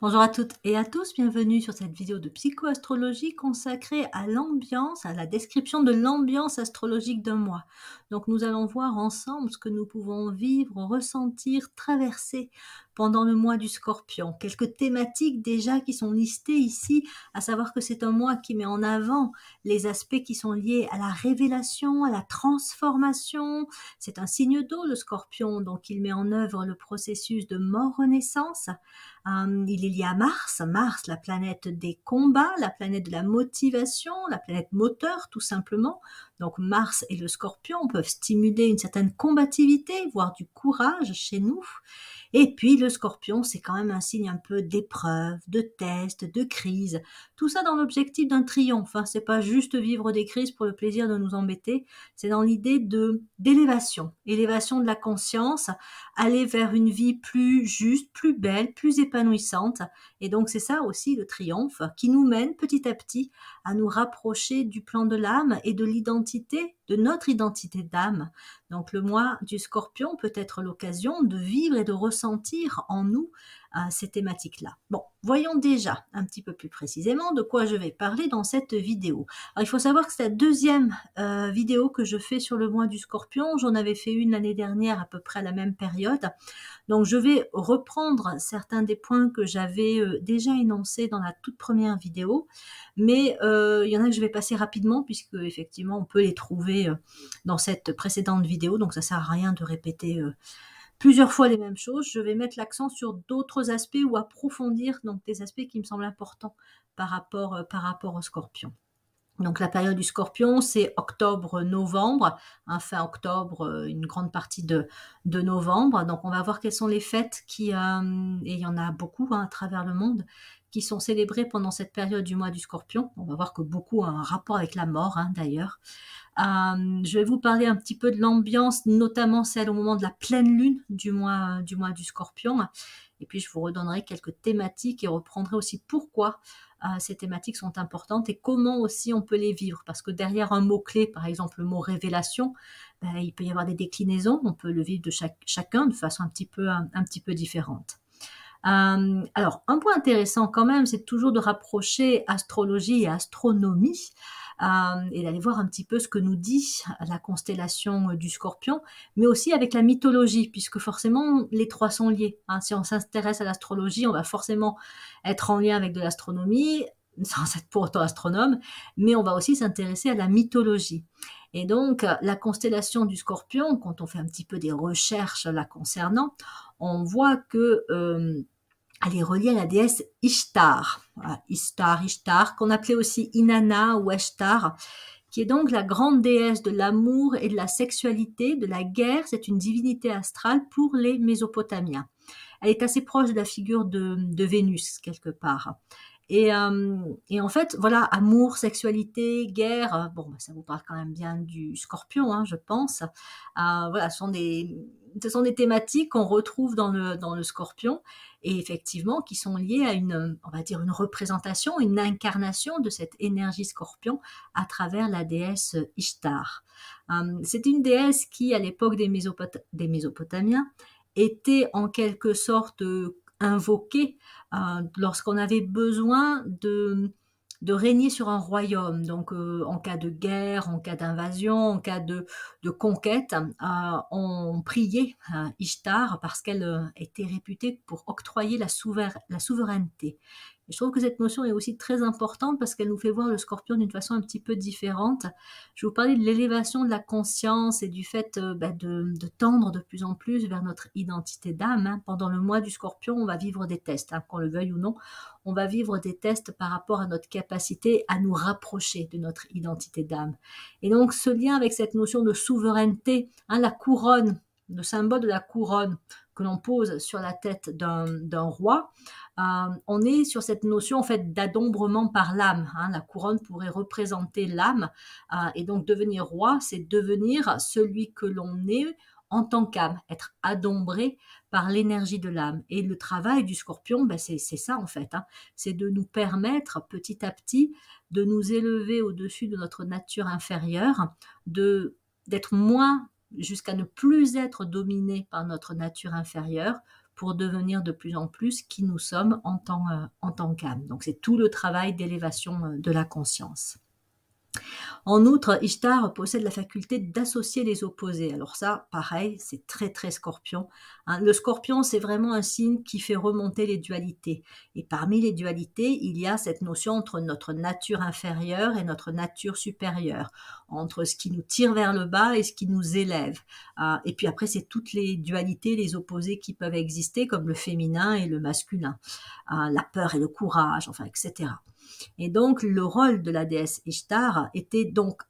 Bonjour à toutes et à tous, bienvenue sur cette vidéo de psychoastrologie consacrée à l'ambiance, à la description de l'ambiance astrologique d'un mois. Donc nous allons voir ensemble ce que nous pouvons vivre, ressentir, traverser pendant le mois du Scorpion. Quelques thématiques déjà qui sont listées ici, à savoir que c'est un mois qui met en avant les aspects qui sont liés à la révélation, à la transformation. C'est un signe d'eau, le Scorpion, donc il met en œuvre le processus de mort-renaissance. Il est lié à Mars, Mars, la planète des combats, la planète de la motivation, la planète moteur tout simplement. Donc Mars et le Scorpion peuvent stimuler une certaine combativité, voire du courage chez nous. Et puis le Scorpion, c'est quand même un signe un peu d'épreuve, de test, de crise. Tout ça dans l'objectif d'un triomphe. C'est pas juste vivre des crises pour le plaisir de nous embêter. C'est dans l'idée d'élévation, élévation de la conscience, aller vers une vie plus juste, plus belle, plus épanouissante. Et donc c'est ça aussi le triomphe qui nous mène petit à petit à nous rapprocher du plan de l'âme et de l'identité, de notre identité d'âme. Donc le mois du Scorpion peut être l'occasion de vivre et de ressentir en nous ces thématiques-là. Bon, voyons déjà un petit peu plus précisément de quoi je vais parler dans cette vidéo. Alors, il faut savoir que c'est la deuxième vidéo que je fais sur le mois du Scorpion. J'en avais fait une l'année dernière à peu près à la même période. Donc je vais reprendre certains des points que j'avais déjà énoncés dans la toute première vidéo, mais il y en a que je vais passer rapidement puisque effectivement on peut les trouver dans cette précédente vidéo, donc ça sert à rien de répéter plusieurs fois les mêmes choses. Je vais mettre l'accent sur d'autres aspects ou approfondir donc des aspects qui me semblent importants par rapport au Scorpion. Donc la période du Scorpion, c'est octobre-novembre, fin octobre, une grande partie de novembre. Donc on va voir quelles sont les fêtes et il y en a beaucoup à travers le monde, qui sont célébrées pendant cette période du mois du Scorpion. On va voir que beaucoup ont un rapport avec la mort d'ailleurs. Je vais vous parler un petit peu de l'ambiance, notamment celle au moment de la pleine lune du mois du Scorpion. Et puis je vous redonnerai quelques thématiques et reprendrai aussi pourquoi ces thématiques sont importantes et comment aussi on peut les vivre. Parce que derrière un mot-clé, par exemple le mot révélation, il peut y avoir des déclinaisons, on peut le vivre de chacun de façon un petit peu différente. Alors, un point intéressant quand même, c'est toujours de rapprocher astrologie et astronomie et d'aller voir un petit peu ce que nous dit la constellation du Scorpion, mais aussi avec la mythologie, puisque forcément les trois sont liés. Si on s'intéresse à l'astrologie, on va forcément être en lien avec de l'astronomie, sans être pour autant astronome, mais on va aussi s'intéresser à la mythologie. Et donc, la constellation du Scorpion, quand on fait un petit peu des recherches la concernant, on voit que elle est reliée à la déesse Ishtar. Voilà, Ishtar, qu'on appelait aussi Inanna ou Ishtar, qui est donc la grande déesse de l'amour et de la sexualité, de la guerre. C'est une divinité astrale pour les Mésopotamiens. Elle est assez proche de la figure de Vénus, quelque part. Et en fait, voilà, amour, sexualité, guerre, bon, ça vous parle quand même bien du Scorpion, je pense. Voilà, ce sont des thématiques qu'on retrouve dans le Scorpion et effectivement qui sont liées à on va dire une représentation, une incarnation de cette énergie Scorpion à travers la déesse Ishtar. C'est une déesse qui, à l'époque des Mésopotamiens, était en quelque sorte invoquée lorsqu'on avait besoin de régner sur un royaume, donc en cas de guerre, en cas d'invasion, en cas de conquête, on priait Ishtar parce qu'elle était réputée pour octroyer la souveraineté. Et je trouve que cette notion est aussi très importante parce qu'elle nous fait voir le Scorpion d'une façon un petit peu différente. Je vais vous parler de l'élévation de la conscience et du fait de tendre de plus en plus vers notre identité d'âme. Pendant le mois du Scorpion, on va vivre des tests, qu'on le veuille ou non. On va vivre des tests par rapport à notre capacité à nous rapprocher de notre identité d'âme. Et donc ce lien avec cette notion de souveraineté, la couronne, le symbole de la couronne que l'on pose sur la tête d'un roi, on est sur cette notion en fait d'adombrement par l'âme. La couronne pourrait représenter l'âme et donc devenir roi, c'est devenir celui que l'on est en tant qu'âme, être adombré par l'énergie de l'âme. Et le travail du Scorpion, c'est ça en fait, c'est de nous permettre petit à petit de nous élever au-dessus de notre nature inférieure, d'être moins jusqu'à ne plus être dominé par notre nature inférieure pour devenir de plus en plus qui nous sommes en tant qu'âme. Donc c'est tout le travail d'élévation de la conscience. En outre, Ishtar possède la faculté d'associer les opposés. Alors ça, pareil, c'est très très Scorpion, hein. Le Scorpion, c'est vraiment un signe qui fait remonter les dualités. Et parmi les dualités, il y a cette notion entre notre nature inférieure et notre nature supérieure, entre ce qui nous tire vers le bas et ce qui nous élève. Et puis après, c'est toutes les dualités, les opposés qui peuvent exister, comme le féminin et le masculin, la peur et le courage, enfin, etc. Et donc, le rôle de la déesse Ishtar était donc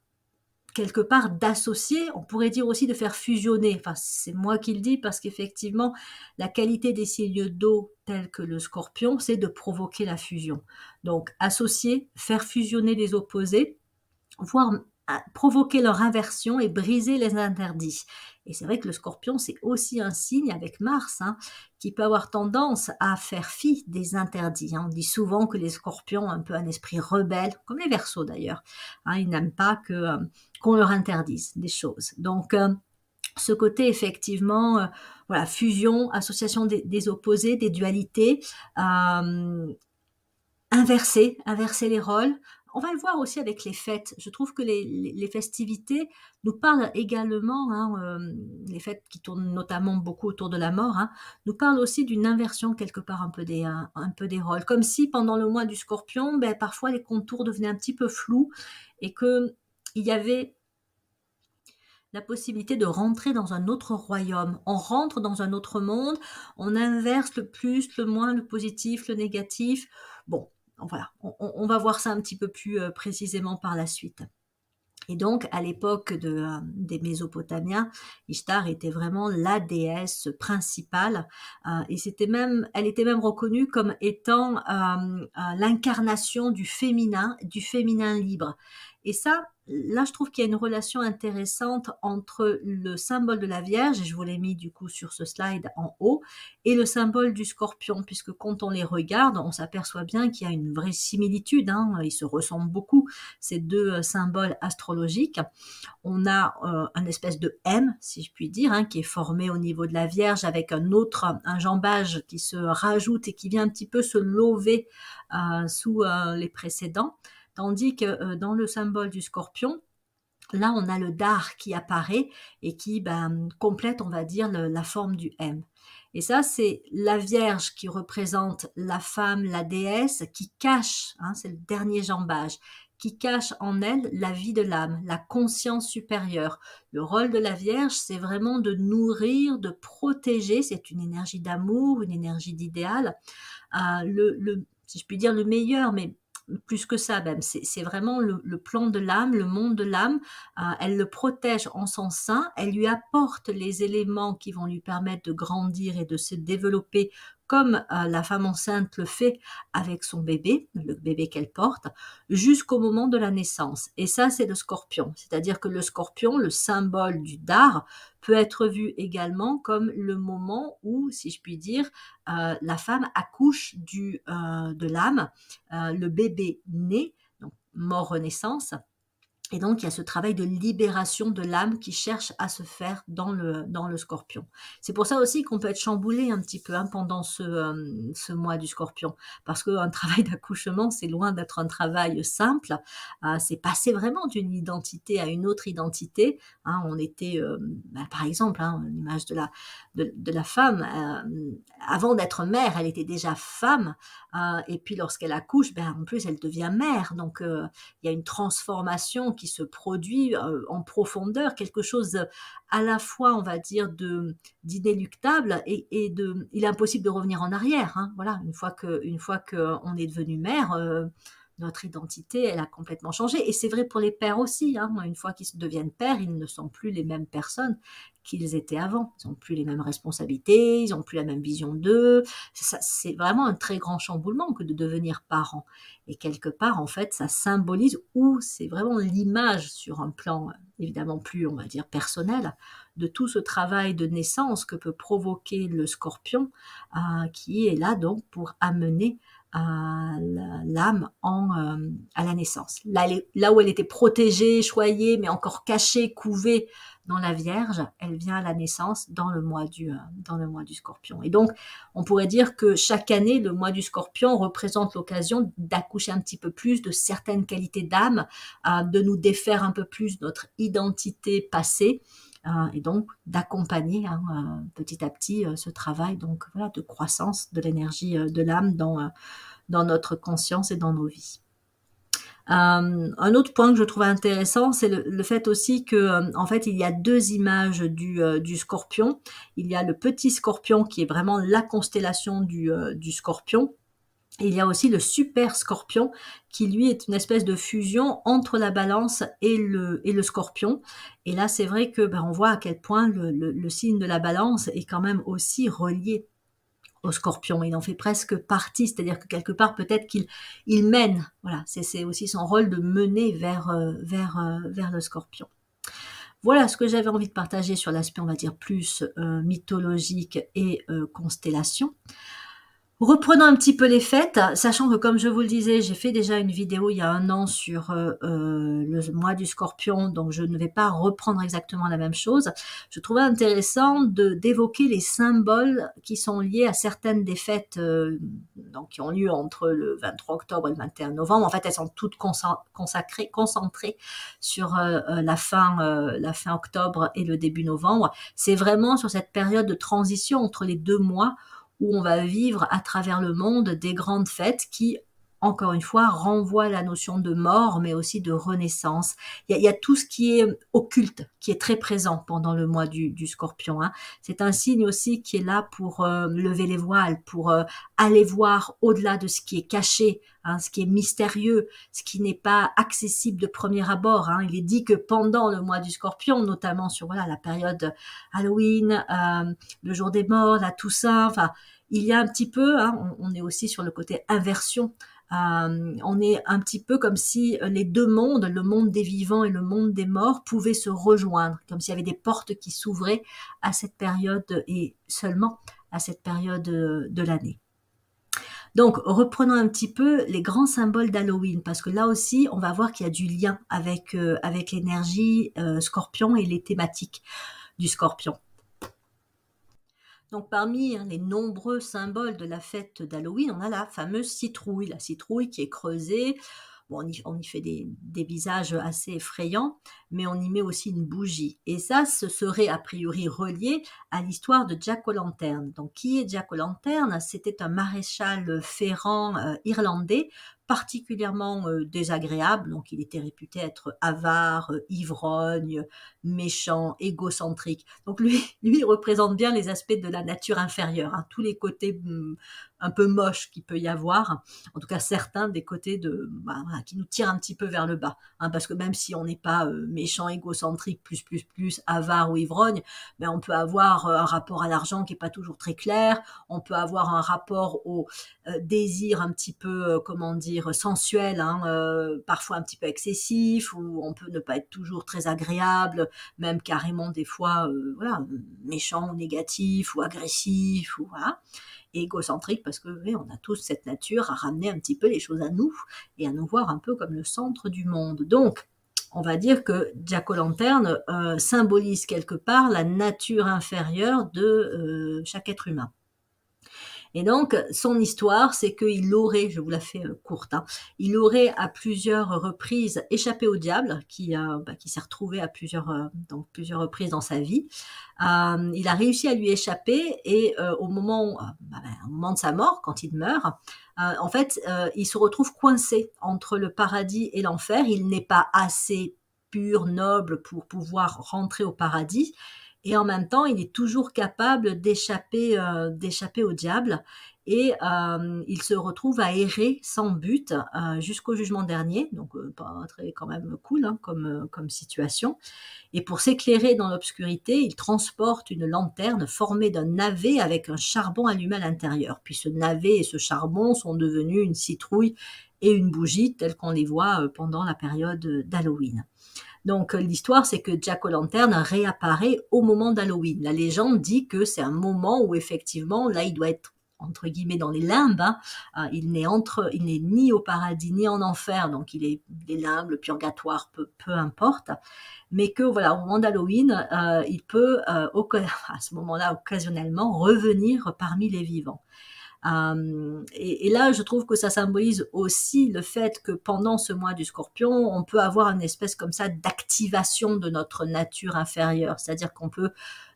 quelque part d'associer, on pourrait dire aussi de faire fusionner, enfin c'est moi qui le dis parce qu'effectivement la qualité des signes d'eau tels que le Scorpion, c'est de provoquer la fusion. Donc associer, faire fusionner les opposés, voire provoquer leur inversion et briser les interdits. Et c'est vrai que le Scorpion, c'est aussi un signe avec Mars, hein, qui peut avoir tendance à faire fi des interdits, hein. On dit souvent que les Scorpions ont un peu un esprit rebelle, comme les Verseaux d'ailleurs, hein, ils n'aiment pas qu'on leur interdise des choses. Donc ce côté effectivement, voilà, fusion, association des opposés, des dualités, inverser les rôles. On va le voir aussi avec les fêtes. Je trouve que les festivités nous parlent également, hein, les fêtes qui tournent notamment beaucoup autour de la mort, hein, nous parlent aussi d'une inversion quelque part un peu des rôles. Comme si pendant le mois du Scorpion, ben, parfois les contours devenaient un petit peu flous et qu'il y avait la possibilité de rentrer dans un autre royaume. On rentre dans un autre monde, on inverse le plus, le moins, le positif, le négatif. Bon, voilà, on va voir ça un petit peu plus précisément par la suite. Et donc, à l'époque des Mésopotamiens, Ishtar était vraiment la déesse principale, et elle était même reconnue comme étant l'incarnation du féminin libre. Et ça, là, je trouve qu'il y a une relation intéressante entre le symbole de la Vierge, et je vous l'ai mis du coup sur ce slide en haut, et le symbole du Scorpion, puisque quand on les regarde, on s'aperçoit bien qu'il y a une vraie similitude, hein, ils se ressemblent beaucoup, ces deux symboles astrologiques. On a un espèce de M, si je puis dire, hein, qui est formé au niveau de la Vierge avec un jambage qui se rajoute et qui vient un petit peu se lever sous les précédents. Tandis que dans le symbole du Scorpion, là, on a le Dar qui apparaît et qui complète, on va dire, la forme du M. Et ça, c'est la Vierge qui représente la femme, la déesse, qui cache, hein, c'est le dernier jambage, qui cache en elle la vie de l'âme, la conscience supérieure. Le rôle de la Vierge, c'est vraiment de nourrir, de protéger, c'est une énergie d'amour, une énergie d'idéal, si je puis dire le meilleur, mais plus que ça même, c'est vraiment le plan de l'âme, le monde de l'âme. Elle le protège en son sein, elle lui apporte les éléments qui vont lui permettre de grandir et de se développer comme la femme enceinte le fait avec son bébé, le bébé qu'elle porte, jusqu'au moment de la naissance. Et ça, c'est le Scorpion. C'est-à-dire que le Scorpion, le symbole du Dar, peut être vu également comme le moment où, si je puis dire, la femme accouche de l'âme, le bébé naît, donc mort-renaissance. Et donc, il y a ce travail de libération de l'âme qui cherche à se faire dans le Scorpion. C'est pour ça aussi qu'on peut être chamboulé un petit peu, hein, pendant ce mois du Scorpion. Parce qu'un travail d'accouchement, c'est loin d'être un travail simple. C'est passer vraiment d'une identité à une autre identité, hein. On était, par exemple, hein, l'image de la femme, avant d'être mère, elle était déjà femme. Et puis, lorsqu'elle accouche, en plus, elle devient mère. Donc, il y a une transformation qui se produit en profondeur, quelque chose à la fois, on va dire, d'inéluctable et il est impossible de revenir en arrière, hein. Voilà, une fois qu'on est devenu mère, notre identité, elle a complètement changé. Et c'est vrai pour les pères aussi, hein. Une fois qu'ils deviennent pères, ils ne sont plus les mêmes personnes qu'ils étaient avant. Ils n'ont plus les mêmes responsabilités, ils n'ont plus la même vision d'eux. C'est vraiment un très grand chamboulement que de devenir parent. Et quelque part, en fait, ça symbolise, ou c'est vraiment l'image sur un plan évidemment plus, on va dire, personnel, de tout ce travail de naissance que peut provoquer le scorpion, qui est là donc pour amener l'âme à la naissance. Là où elle était protégée, choyée, mais encore cachée, couvée dans la Vierge, elle vient à la naissance dans le mois du Scorpion. Et donc, on pourrait dire que chaque année, le mois du Scorpion représente l'occasion d'accoucher un petit peu plus de certaines qualités d'âme, de nous défaire un peu plus notre identité passée, et donc d'accompagner petit à petit ce travail donc voilà de croissance de l'énergie de l'âme dans notre conscience et dans nos vies. Un autre point que je trouve intéressant, c'est le fait aussi que en fait il y a deux images du Scorpion. Il y a le petit Scorpion qui est vraiment la constellation du Scorpion. Et il y a aussi le super Scorpion qui lui est une espèce de fusion entre la Balance et le Scorpion. Et là c'est vrai que on voit à quel point le signe de la Balance est quand même aussi relié au Scorpion. Il en fait presque partie, c'est-à-dire que quelque part peut-être qu'il mène. Voilà, c'est aussi son rôle de mener vers le Scorpion. Voilà ce que j'avais envie de partager sur l'aspect, on va dire, plus mythologique et constellation. Reprenons un petit peu les fêtes, sachant que comme je vous le disais, j'ai fait déjà une vidéo il y a 1 an sur le mois du Scorpion, donc je ne vais pas reprendre exactement la même chose. Je trouvais intéressant d'évoquer les symboles qui sont liés à certaines des fêtes donc, qui ont lieu entre le 23 octobre et le 21 novembre. En fait, elles sont toutes concentrées sur la fin octobre et le début novembre. C'est vraiment sur cette période de transition entre les 2 mois où on va vivre à travers le monde des grandes fêtes qui, encore une fois, renvoient à la notion de mort, mais aussi de renaissance. Il y a tout ce qui est occulte, qui est très présent pendant le mois du Scorpion. C'est un signe aussi qui est là pour lever les voiles, pour aller voir au-delà de ce qui est caché, ce qui est mystérieux, ce qui n'est pas accessible de premier abord. Il est dit que pendant le mois du Scorpion, notamment sur la période Halloween, le jour des morts, la Toussaint, enfin, il y a un petit peu, on est aussi sur le côté inversion. On est un petit peu comme si les deux mondes, le monde des vivants et le monde des morts, pouvaient se rejoindre, comme s'il y avait des portes qui s'ouvraient à cette période et seulement à cette période de l'année. Donc, reprenons un petit peu les grands symboles d'Halloween, parce que là aussi, on va voir qu'il y a du lien avec l'énergie Scorpion et les thématiques du Scorpion. Donc, parmi les nombreux symboles de la fête d'Halloween, on a la fameuse citrouille, la citrouille qui est creusée. Bon, on y fait des visages assez effrayants, mais on y met aussi une bougie. Et ça, ce serait a priori relié à l'histoire de Jack O'Lantern. Donc, qui est Jack O'Lantern? C'était un maréchal ferrant irlandais, particulièrement désagréable. Donc, il était réputé être avare, ivrogne, méchant, égocentrique. Donc, lui, il représente bien les aspects de la nature inférieure, tous les côtés un peu moches qu'il peut y avoir. En tout cas, certains des côtés qui nous tirent un petit peu vers le bas. Parce que même si on n'est pas méchant, égocentrique, plus, avare ou ivrogne, mais on peut avoir un rapport à l'argent qui est pas toujours très clair. On peut avoir un rapport au désir un petit peu, sensuel, parfois un petit peu excessif, ou on peut ne pas être toujours très agréable, même carrément des fois, méchant ou négatif ou agressif, ou voilà. Et égocentrique parce que on a tous cette nature à ramener un petit peu les choses à nous et à nous voir un peu comme le centre du monde. Donc, on va dire que Jack O'Lantern symbolise quelque part la nature inférieure de chaque être humain. Et donc, son histoire, c'est qu'il aurait, je vous la fais courte, il aurait à plusieurs reprises échappé au diable, qui s'est retrouvé à plusieurs reprises dans sa vie. Il a réussi à lui échapper et au moment de sa mort, quand il meurt, en fait, il se retrouve coincé entre le paradis et l'enfer. Il n'est pas assez pur, noble pour pouvoir rentrer au paradis. Et en même temps, il est toujours capable d'échapper au diable. Et il se retrouve à errer sans but jusqu'au jugement dernier. Donc, pas très quand même cool comme situation. Et pour s'éclairer dans l'obscurité, il transporte une lanterne formée d'un navet avec un charbon allumé à l'intérieur. Puis ce navet et ce charbon sont devenus une citrouille et une bougie telles qu'on les voit pendant la période d'Halloween. Donc l'histoire, c'est que Jack-o'-lantern réapparaît au moment d'Halloween. La légende dit que c'est un moment où effectivement, là, il doit être entre guillemets dans les limbes, hein. Il n'est ni au paradis ni en enfer, donc il est les limbes, le purgatoire, peu importe, mais que voilà, au moment d'Halloween, il peut à ce moment-là occasionnellement revenir parmi les vivants. Et là, je trouve que ça symbolise aussi le fait que pendant ce mois du Scorpion, on peut avoir une espèce comme ça d'activation de notre nature inférieure, c'est-à-dire qu'on peut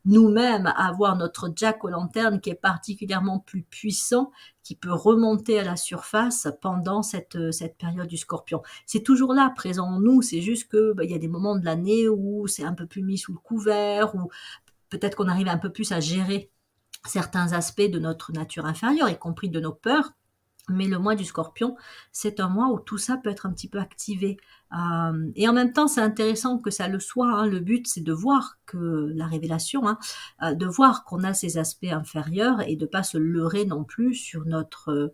nous-mêmes avoir notre Jack-o'-lantern qui est particulièrement plus puissant, qui peut remonter à la surface pendant cette période du Scorpion. C'est toujours là, présent en nous, c'est juste que il y a des moments de l'année où c'est un peu plus mis sous le couvert, ou peut-être qu'on arrive un peu plus à gérer certains aspects de notre nature inférieure, y compris de nos peurs. Mais le mois du Scorpion, c'est un mois où tout ça peut être un petit peu activé. Et en même temps, c'est intéressant que ça le soit, hein. Le but, c'est de voir que la révélation, hein, de voir qu'on a ces aspects inférieurs et de pas se leurrer non plus sur notre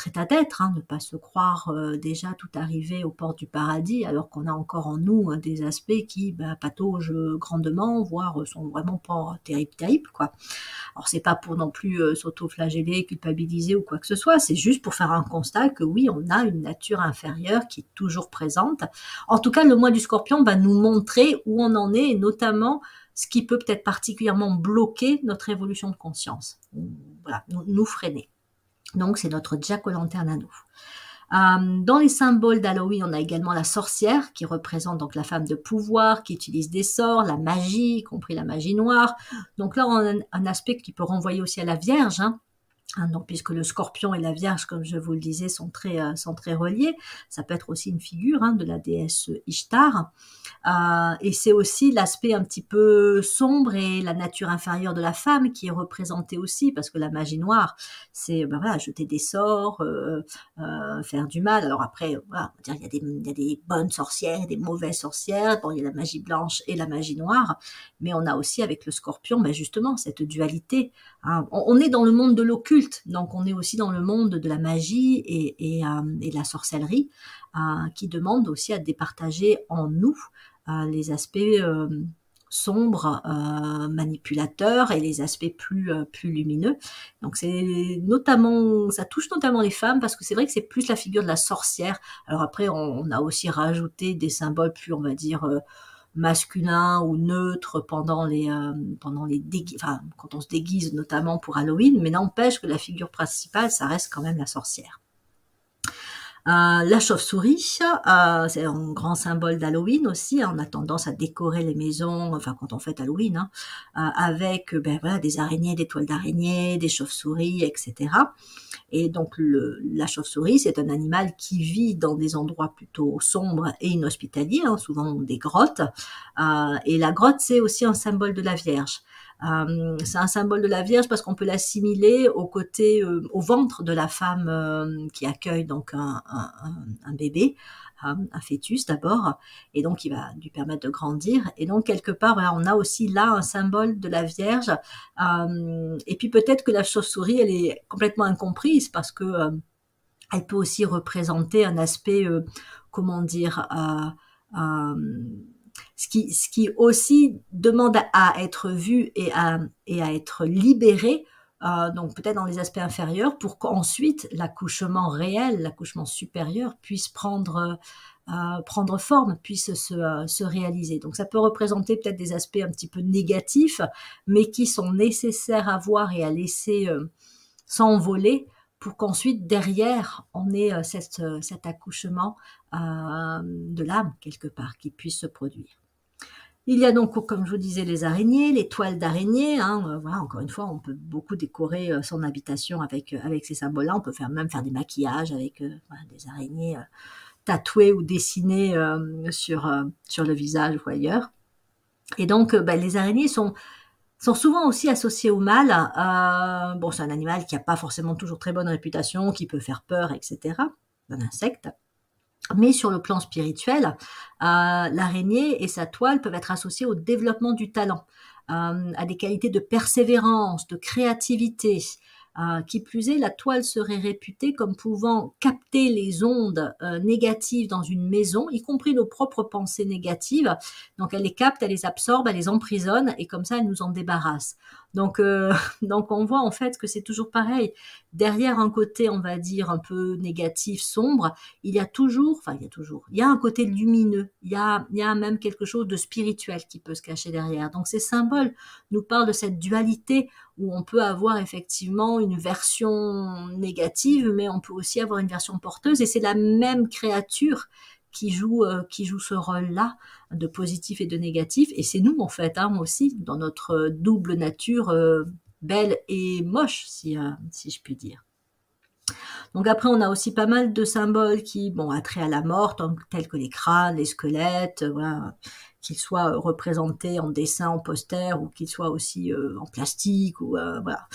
état d'être, hein, ne pas se croire déjà tout arrivé aux portes du paradis, alors qu'on a encore en nous des aspects qui pataugent grandement, voire sont vraiment pas terribles, quoi. Alors c'est pas pour non plus s'auto-flageller, culpabiliser ou quoi que ce soit, c'est juste pour faire un constat que oui, on a une nature inférieure qui est toujours présente. En tout cas, le mois du Scorpion va nous montrer où on en est, et notamment ce qui peut peut-être particulièrement bloquer notre évolution de conscience, voilà, nous freiner. Donc, c'est notre Jack-o'-lantern à nous. Dans les symboles d'Halloween, on a également la sorcière, qui représente donc la femme de pouvoir, qui utilise des sorts, la magie, y compris la magie noire. Donc là, on a un aspect qui peut renvoyer aussi à la Vierge, hein. Donc, puisque le Scorpion et la Vierge, comme je vous le disais, sont très reliés. Ça peut être aussi une figure, hein, de la déesse Ishtar. Et c'est aussi l'aspect un petit peu sombre et la nature inférieure de la femme qui est représentée aussi, parce que la magie noire, c'est voilà, jeter des sorts, faire du mal. Alors après, voilà, on va dire, il y a des bonnes sorcières et des mauvaises sorcières. Bon, il y a la magie blanche et la magie noire, mais on a aussi avec le Scorpion, justement, cette dualité, hein. On est dans le monde de l'occulte, donc on est aussi dans le monde de la magie et de la sorcellerie, qui demande aussi à départager en nous les aspects sombres, manipulateurs, et les aspects plus lumineux. Donc c'est notamment, ça touche notamment les femmes, parce que c'est vrai que c'est plus la figure de la sorcière. Alors après, on a aussi rajouté des symboles plus, on va dire, masculins ou neutres pendant les quand on se déguise, notamment pour Halloween, mais n'empêche que la figure principale, ça reste quand même la sorcière. La chauve-souris, c'est un grand symbole d'Halloween aussi, hein. On a tendance à décorer les maisons, enfin quand on fête Halloween, hein, avec voilà, des araignées, des toiles d'araignées, des chauves-souris, etc. Et donc la chauve-souris, c'est un animal qui vit dans des endroits plutôt sombres et inhospitaliers, hein, souvent des grottes. Et la grotte, c'est aussi un symbole de la Vierge. C'est un symbole de la Vierge parce qu'on peut l'assimiler au ventre de la femme qui accueille donc un bébé, un fœtus d'abord, et donc il va lui permettre de grandir. Et donc quelque part, voilà, on a aussi là un symbole de la Vierge. Et puis peut-être que la chauve-souris, elle est complètement incomprise, parce que elle peut aussi représenter un aspect, comment dire, ce qui aussi demande à être vu et à être libéré, donc peut-être dans les aspects inférieurs, pour qu'ensuite l'accouchement réel, l'accouchement supérieur puisse prendre forme, puisse se réaliser. Donc ça peut représenter peut-être des aspects un petit peu négatifs, mais qui sont nécessaires à voir et à laisser s'envoler, pour qu'ensuite derrière on ait cet accouchement de l'âme quelque part qui puisse se produire. Il y a donc, comme je vous disais, les araignées, les toiles d'araignées, hein, voilà, encore une fois, on peut beaucoup décorer son habitation avec ces symboles-là. On peut même faire des maquillages avec voilà, des araignées tatouées ou dessinées sur le visage ou ailleurs. Et donc, les araignées sont souvent aussi associées au mal. Bon, c'est un animal qui n'a pas forcément toujours très bonne réputation, qui peut faire peur, etc. Un insecte. Mais sur le plan spirituel, l'araignée et sa toile peuvent être associées au développement du talent, à des qualités de persévérance, de créativité, Qui plus est, la toile serait réputée comme pouvant capter les ondes négatives dans une maison, y compris nos propres pensées négatives. Donc elle les capte, elle les absorbe, elle les emprisonne et comme ça elle nous en débarrasse. Donc, donc on voit en fait que c'est toujours pareil. Derrière un côté, on va dire, un peu négatif, sombre, il y a toujours, enfin il y a un côté lumineux, il y a même quelque chose de spirituel qui peut se cacher derrière. Donc ces symboles nous parlent de cette dualité où on peut avoir effectivement une version négative, mais on peut aussi avoir une version porteuse, et c'est la même créature qui joue ce rôle-là de positif et de négatif, et c'est nous en fait, hein, aussi, dans notre double nature belle et moche, si je puis dire. Donc après, on a aussi pas mal de symboles qui, bon, attrait à la mort, tels que les crânes, les squelettes, voilà, qu'ils soient représentés en dessin, en poster, ou qu'ils soient aussi en plastique, ou voilà,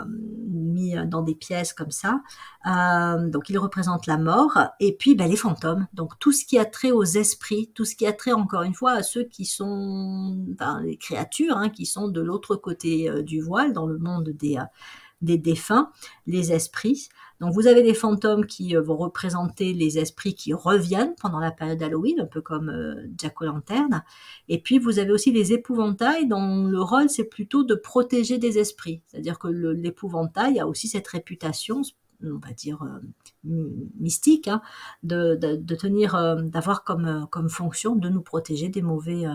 mis dans des pièces comme ça. Donc ils représentent la mort, et puis ben, les fantômes, donc tout ce qui a trait aux esprits, tout ce qui a trait encore une fois à ceux qui sont, enfin, les créatures, hein, qui sont de l'autre côté du voile, dans le monde des défunts, les esprits. Donc vous avez des fantômes qui vont représenter les esprits qui reviennent pendant la période d'Halloween, un peu comme Jack-o'-lantern. Et puis vous avez aussi les épouvantails dont le rôle c'est plutôt de protéger des esprits. C'est-à-dire que l'épouvantail a aussi cette réputation, on va dire mystique, hein, de tenir, d'avoir comme fonction de nous protéger des mauvais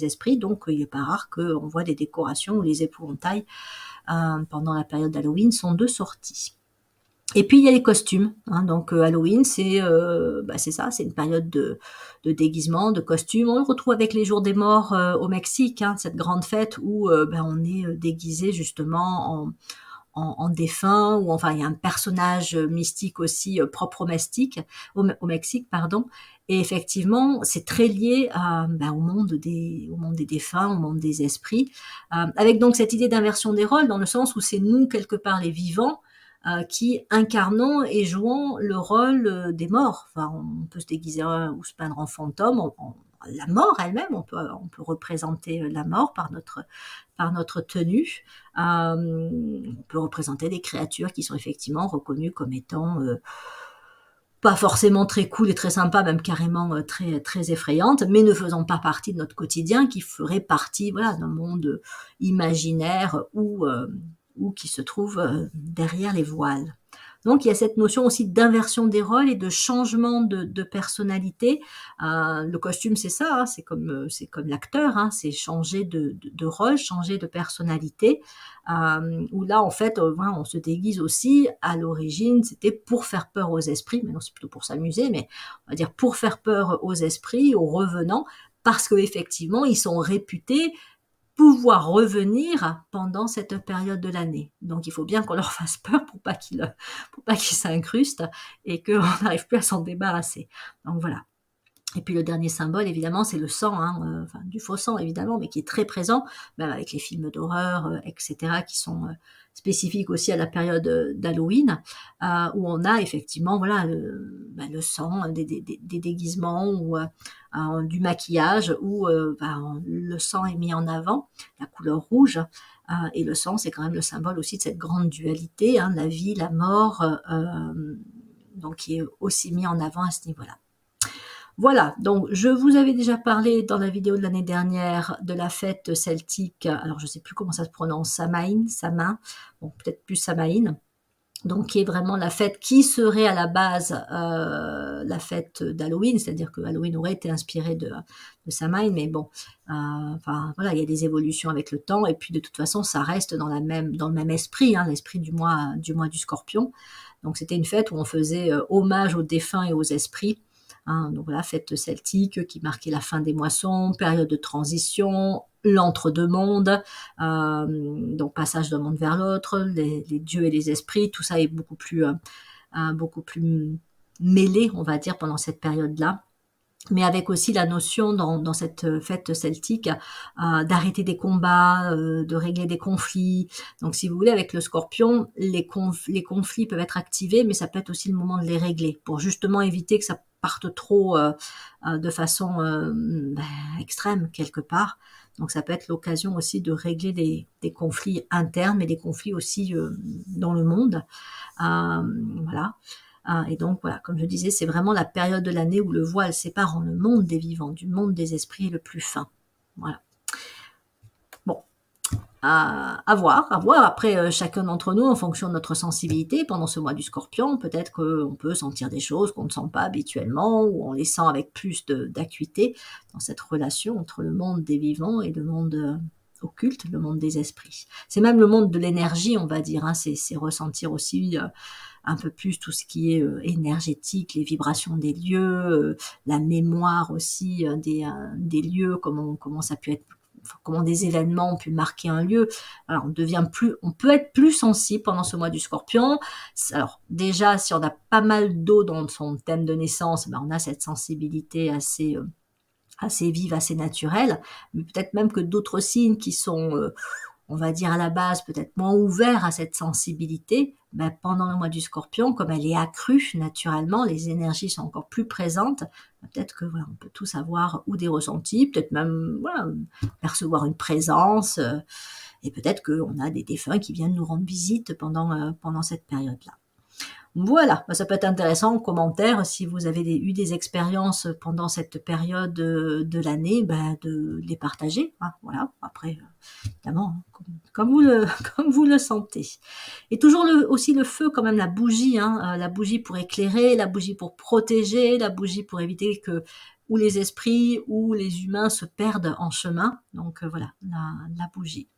esprits. Donc il n'est pas rare qu'on voit des décorations où les épouvantails pendant la période d'Halloween sont de sortie. Et puis il y a les costumes, hein, donc Halloween c'est ça, c'est une période de déguisement, de costumes. On le retrouve avec les jours des morts au Mexique, hein, cette grande fête où on est déguisé justement en défunt, ou enfin il y a un personnage mystique aussi propre au Mexique, pardon. Et effectivement, c'est très lié au monde des défunts, au monde des esprits, avec donc cette idée d'inversion des rôles, dans le sens où c'est nous quelque part les vivants qui incarnons et jouons le rôle des morts. Enfin, on peut se déguiser ou se peindre en fantôme, la mort elle-même, on peut représenter la mort par notre tenue. On peut représenter des créatures qui sont effectivement reconnues comme étant pas forcément très cool et très sympa, même carrément très, très effrayante, mais ne faisant pas partie de notre quotidien, qui ferait partie, voilà, d'un monde imaginaire ou qui se trouve derrière les voiles. Donc il y a cette notion aussi d'inversion des rôles et de changement de personnalité. Le costume c'est ça, hein, c'est comme l'acteur, hein, c'est changer de rôle, changer de personnalité. Où là en fait voilà, on se déguise aussi. À l'origine c'était pour faire peur aux esprits, maintenant c'est plutôt pour s'amuser, mais on va dire pour faire peur aux esprits, aux revenants, parce qu'effectivement ils sont réputés pouvoir revenir pendant cette période de l'année. Donc il faut bien qu'on leur fasse peur pour pas qu'ils s'incrustent et qu'on n'arrive plus à s'en débarrasser. Donc voilà. Et puis le dernier symbole, évidemment, c'est le sang, hein, enfin, du faux sang, évidemment, mais qui est très présent, même avec les films d'horreur, etc., qui sont spécifiques aussi à la période d'Halloween, où on a effectivement voilà, le sang, des déguisements, ou du maquillage, où le sang est mis en avant, la couleur rouge, et le sang, c'est quand même le symbole aussi de cette grande dualité, hein, la vie, la mort, donc qui est aussi mis en avant à ce niveau-là. Voilà, donc je vous avais déjà parlé dans la vidéo de l'année dernière de la fête celtique, alors je ne sais plus comment ça se prononce, Samain, bon peut-être plus Samaïn, donc qui est vraiment la fête qui serait à la base la fête d'Halloween, c'est-à-dire que Halloween aurait été inspiré de Samaïn, mais bon, enfin voilà, il y a des évolutions avec le temps, et puis de toute façon ça reste dans le même esprit, hein, l'esprit du mois du Scorpion. Donc c'était une fête où on faisait hommage aux défunts et aux esprits. Hein, donc voilà, fête celtique qui marquait la fin des moissons, période de transition, l'entre-deux-mondes, donc passage d'un monde vers l'autre, les dieux et les esprits, tout ça est beaucoup plus mêlé, on va dire, pendant cette période-là. Mais avec aussi la notion dans cette fête celtique d'arrêter des combats, de régler des conflits. Donc si vous voulez, avec le Scorpion, les conflits peuvent être activés, mais ça peut être aussi le moment de les régler, pour justement éviter que ça parte trop de façon extrême quelque part. Donc ça peut être l'occasion aussi de régler des conflits internes, mais des conflits aussi dans le monde. Voilà. Et donc voilà, comme je disais, c'est vraiment la période de l'année où le voile sépare le monde des vivants du monde des esprits le plus fin. Voilà. Bon, à voir. Après, chacun d'entre nous, en fonction de notre sensibilité, pendant ce mois du Scorpion, peut-être qu'on peut sentir des choses qu'on ne sent pas habituellement, ou on les sent avec plus d'acuité dans cette relation entre le monde des vivants et le monde occulte, le monde des esprits. C'est même le monde de l'énergie, on va dire, hein, c'est ressentir aussi un peu plus tout ce qui est énergétique, les vibrations des lieux, la mémoire aussi des lieux, comment ça peut être, comment des événements ont pu marquer un lieu. Alors on peut être plus sensible pendant ce mois du Scorpion. Alors déjà, si on a pas mal d'eau dans son thème de naissance, ben on a cette sensibilité assez vive, assez naturelle, mais peut-être même que d'autres signes qui sont on va dire à la base peut-être moins ouverts à cette sensibilité, ben pendant le mois du Scorpion, comme elle est accrue naturellement, les énergies sont encore plus présentes, ben peut-être que voilà, on peut tous avoir ou des ressentis, peut-être même voilà, percevoir une présence, et peut-être qu'on a des défunts qui viennent nous rendre visite pendant cette période-là. Voilà, ça peut être intéressant en commentaire si vous avez eu des expériences pendant cette période de l'année, ben, de les partager. Hein, voilà, après, évidemment, comme comme vous le sentez. Et toujours aussi le feu, quand même, la bougie, hein, la bougie pour éclairer, la bougie pour protéger, la bougie pour éviter que ou les esprits ou les humains se perdent en chemin. Donc voilà, la bougie.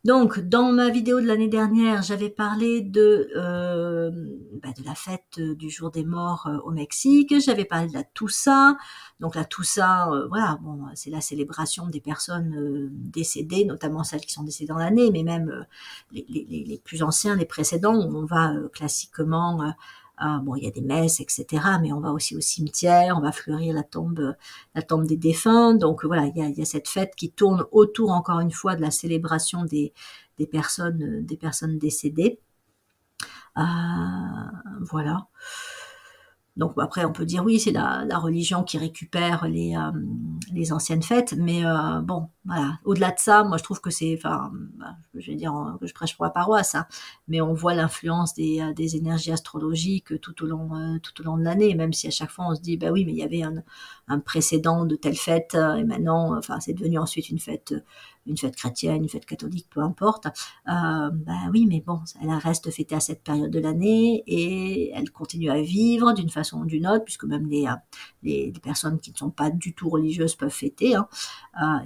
Donc, dans ma vidéo de l'année dernière, j'avais parlé de la fête du jour des morts au Mexique. J'avais parlé de la Toussaint. Donc, la Toussaint, voilà, bon, c'est la célébration des personnes décédées, notamment celles qui sont décédées dans l'année, mais même les plus anciens, les précédents, où on va classiquement... bon, il y a des messes, etc., mais on va aussi au cimetière, on va fleurir la tombe des défunts. Donc voilà, il y a cette fête qui tourne autour, encore une fois, de la célébration des personnes décédées. Voilà. Donc après, on peut dire oui, c'est la religion qui récupère les anciennes fêtes, mais bon, voilà. Au-delà de ça, moi je trouve que c'est, enfin, je vais dire que je prêche pour la paroisse, hein, mais on voit l'influence des énergies astrologiques tout au long de l'année, même si à chaque fois on se dit, bah oui, mais il y avait un précédent de telle fête, et maintenant, enfin, c'est devenu ensuite une fête chrétienne, une fête catholique, peu importe. Oui, mais bon, elle reste fêtée à cette période de l'année et elle continue à vivre d'une façon ou d'une autre, puisque même les personnes qui ne sont pas du tout religieuses peuvent fêter. Hein.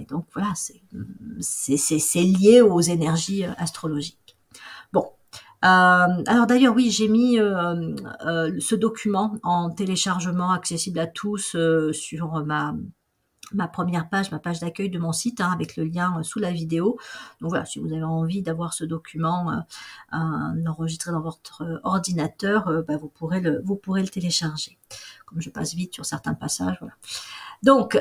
Et donc voilà, c'est lié aux énergies astrologiques. Bon. Alors d'ailleurs, oui, j'ai mis ce document en téléchargement accessible à tous sur ma première page, ma page d'accueil de mon site, hein, avec le lien sous la vidéo. Donc voilà, si vous avez envie d'avoir ce document enregistré dans votre ordinateur, vous pourrez le télécharger. Comme je passe vite sur certains passages, voilà. Donc,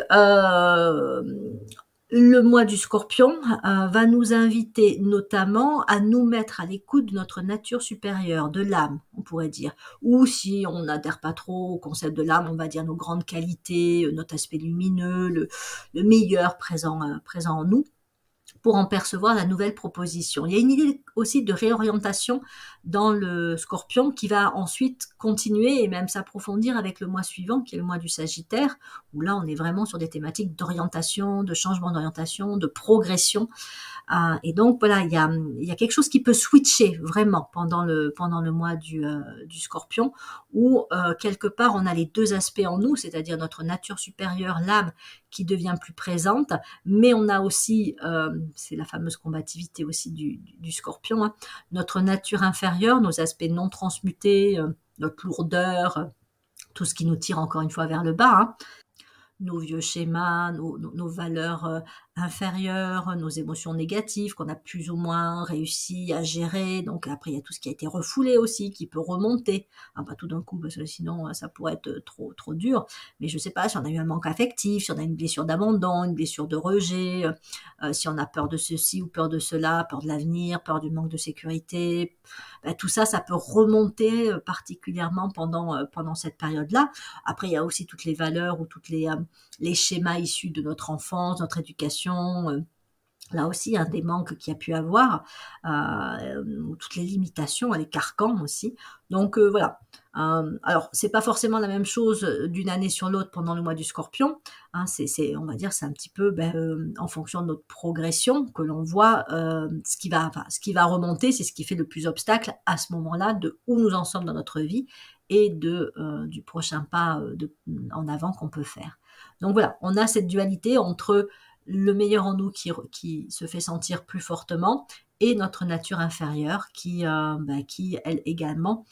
le mois du Scorpion va nous inviter notamment à nous mettre à l'écoute de notre nature supérieure, de l'âme, on pourrait dire. Ou si on n'adhère pas trop au concept de l'âme, on va dire nos grandes qualités, notre aspect lumineux, le meilleur présent en nous, pour en percevoir la nouvelle proposition. Il y a une idée aussi de réorientation dans le Scorpion qui va ensuite continuer et même s'approfondir avec le mois suivant, qui est le mois du Sagittaire, où là on est vraiment sur des thématiques d'orientation, de changement d'orientation, de progression. Et donc voilà, il y a quelque chose qui peut switcher vraiment pendant le mois du Scorpion, où quelque part on a les deux aspects en nous, c'est-à-dire notre nature supérieure, l'âme, qui devient plus présente, mais on a aussi, c'est la fameuse combativité aussi du Scorpion, hein, notre nature inférieure, nos aspects non transmutés, notre lourdeur, tout ce qui nous tire encore une fois vers le bas, hein, nos vieux schémas, nos valeurs inférieures, nos émotions négatives qu'on a plus ou moins réussi à gérer. Donc après, il y a tout ce qui a été refoulé aussi, qui peut remonter. Pas tout d'un coup, parce que sinon, ça pourrait être trop dur. Mais je ne sais pas, si on a eu un manque affectif, si on a une blessure d'abandon, une blessure de rejet, si on a peur de ceci ou peur de cela, peur de l'avenir, peur du manque de sécurité, tout ça, ça peut remonter particulièrement pendant cette période-là. Après, il y a aussi toutes les valeurs ou toutes les schémas issus de notre enfance, notre éducation, l'éducation, là aussi, un des manques qu'il y a pu avoir, toutes les limitations, les carcans aussi. Donc voilà. Alors, c'est pas forcément la même chose d'une année sur l'autre pendant le mois du Scorpion. Hein, on va dire, c'est un petit peu en fonction de notre progression que l'on voit ce qui va remonter, c'est ce qui fait le plus obstacle à ce moment-là de où nous en sommes dans notre vie et du prochain pas en avant qu'on peut faire. Donc voilà, on a cette dualité entre le meilleur en nous qui se fait sentir plus fortement et notre nature inférieure qui elle également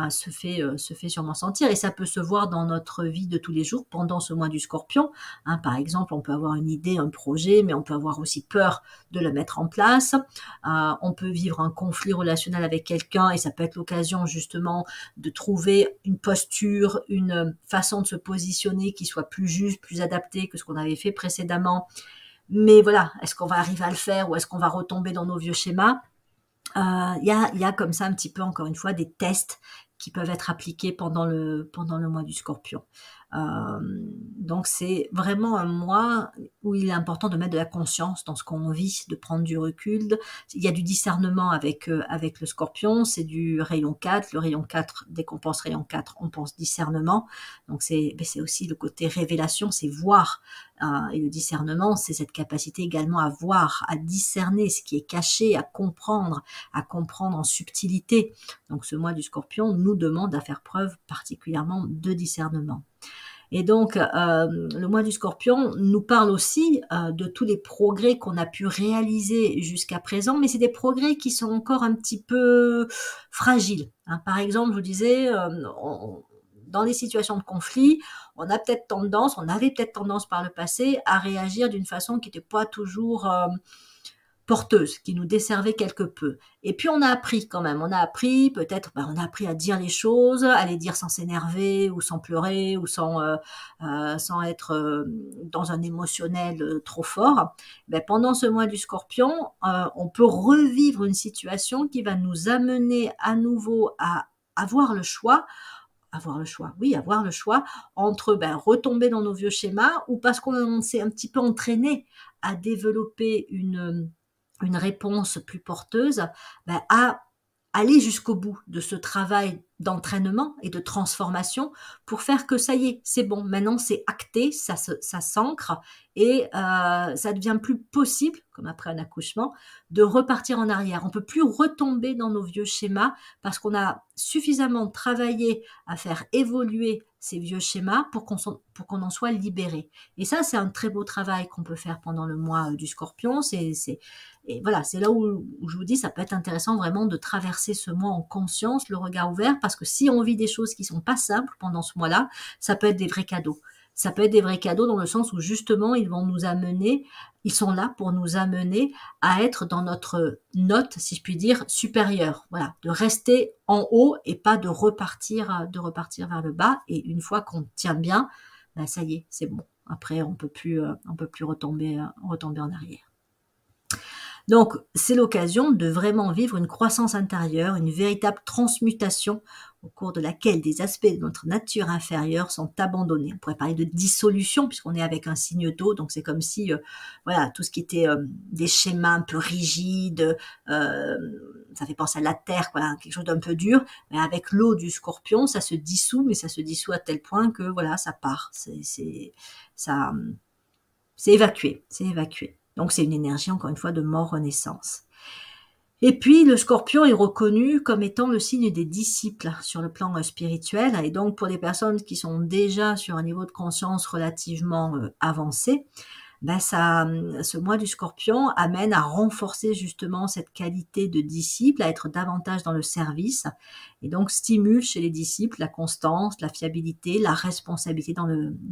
se fait sûrement sentir. Et ça peut se voir dans notre vie de tous les jours pendant ce mois du Scorpion. Hein, par exemple, on peut avoir une idée, un projet, mais on peut avoir aussi peur de le mettre en place. On peut vivre un conflit relationnel avec quelqu'un et ça peut être l'occasion justement de trouver une posture, une façon de se positionner qui soit plus juste, plus adaptée que ce qu'on avait fait précédemment. Mais voilà, est-ce qu'on va arriver à le faire ou est-ce qu'on va retomber dans nos vieux schémas? Il y a comme ça un petit peu, encore une fois, des tests qui peuvent être appliqués pendant le mois du Scorpion. Donc c'est vraiment un mois où il est important de mettre de la conscience dans ce qu'on vit, de prendre du recul. Il y a du discernement avec le Scorpion, c'est du rayon 4. Le rayon 4, dès qu'on pense rayon 4, on pense discernement. Donc c'est aussi le côté révélation, c'est voir. Et le discernement, c'est cette capacité également à voir, à discerner ce qui est caché, à comprendre en subtilité. Donc ce mois du Scorpion nous demande à faire preuve particulièrement de discernement. Et donc, le mois du Scorpion nous parle aussi de tous les progrès qu'on a pu réaliser jusqu'à présent, mais c'est des progrès qui sont encore un petit peu fragiles. Hein. Par exemple, je vous disais, dans les situations de conflit, on avait peut-être tendance par le passé à réagir d'une façon qui n'était pas toujours porteuse, qui nous desservait quelque peu. Et puis on a appris quand même, on a appris à dire les choses, à les dire sans s'énerver ou sans pleurer ou sans être dans un émotionnel trop fort. Pendant ce mois du Scorpion, on peut revivre une situation qui va nous amener à nouveau à avoir le choix entre retomber dans nos vieux schémas ou parce qu'on s'est un petit peu entraîné à développer une réponse plus porteuse, à aller jusqu'au bout de ce travail d'entraînement et de transformation pour faire que ça y est, c'est bon, maintenant c'est acté, ça s'ancre et ça devient plus possible, comme après un accouchement, de repartir en arrière. On peut plus retomber dans nos vieux schémas parce qu'on a suffisamment travaillé à faire évoluer ces vieux schémas pour qu'on en soit libéré. Et ça, c'est un très beau travail qu'on peut faire pendant le mois du Scorpion. Et voilà, c'est là où je vous dis, ça peut être intéressant vraiment de traverser ce mois en conscience, le regard ouvert, parce que si on vit des choses qui sont pas simples pendant ce mois-là, ça peut être des vrais cadeaux. Ça peut être des vrais cadeaux dans le sens où justement, ils sont là pour nous amener à être dans notre note, si je puis dire, supérieure. Voilà, de rester en haut et pas de repartir vers le bas. Et une fois qu'on tient bien, ça y est, c'est bon. Après, on peut plus retomber en arrière. Donc, c'est l'occasion de vraiment vivre une croissance intérieure, une véritable transmutation au cours de laquelle des aspects de notre nature inférieure sont abandonnés. On pourrait parler de dissolution puisqu'on est avec un signe d'eau, donc c'est comme si tout ce qui était des schémas un peu rigides, ça fait penser à la terre, quelque chose d'un peu dur, mais avec l'eau du Scorpion, ça se dissout, mais ça se dissout à tel point que ça part, c'est évacué, Donc c'est une énergie, encore une fois, de mort-renaissance. Et puis, le Scorpion est reconnu comme étant le signe des disciples sur le plan spirituel. Et donc, pour les personnes qui sont déjà sur un niveau de conscience relativement avancé, ce mois du Scorpion amène à renforcer justement cette qualité de disciple, à être davantage dans le service, et donc stimule chez les disciples la constance, la fiabilité, la responsabilité dans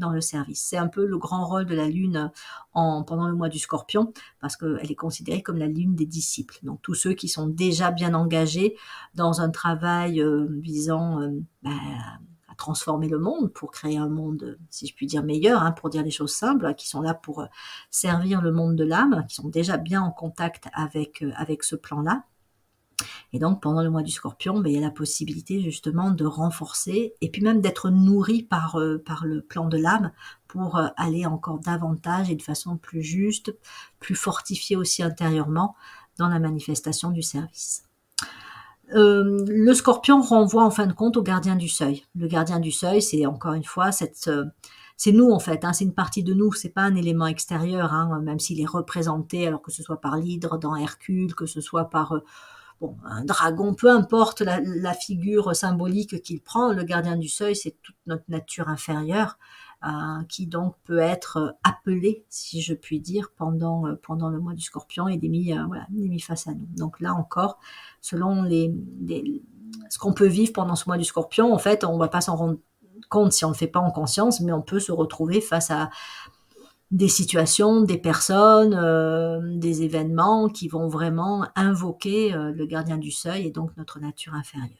le service. C'est un peu le grand rôle de la Lune pendant le mois du Scorpion, parce qu'elle est considérée comme la Lune des disciples. Donc tous ceux qui sont déjà bien engagés dans un travail visant à transformer le monde, pour créer un monde, si je puis dire, meilleur, pour dire les choses simples, qui sont là pour servir le monde de l'âme, qui sont déjà bien en contact avec ce plan-là. Et donc, pendant le mois du Scorpion, ben, il y a la possibilité justement de renforcer et puis même d'être nourri par le plan de l'âme pour aller encore davantage et de façon plus juste, plus fortifiée aussi intérieurement dans la manifestation du service. Le Scorpion renvoie en fin de compte au gardien du seuil. Le gardien du seuil, c'est encore une fois c'est nous en fait, hein, c'est une partie de nous, c'est pas un élément extérieur, hein, même s'il est représenté, alors que ce soit par l'hydre dans Hercule, que ce soit par bon, un dragon, peu importe la figure symbolique qu'il prend, le gardien du seuil, c'est toute notre nature inférieure qui donc peut être appelée, si je puis dire, pendant le mois du Scorpion et voilà, mis face à nous. Donc là encore, selon ce qu'on peut vivre pendant ce mois du Scorpion, en fait, on ne va pas s'en rendre compte si on ne le fait pas en conscience, mais on peut se retrouver face à des situations, des personnes, des événements qui vont vraiment invoquer le gardien du seuil et donc notre nature inférieure.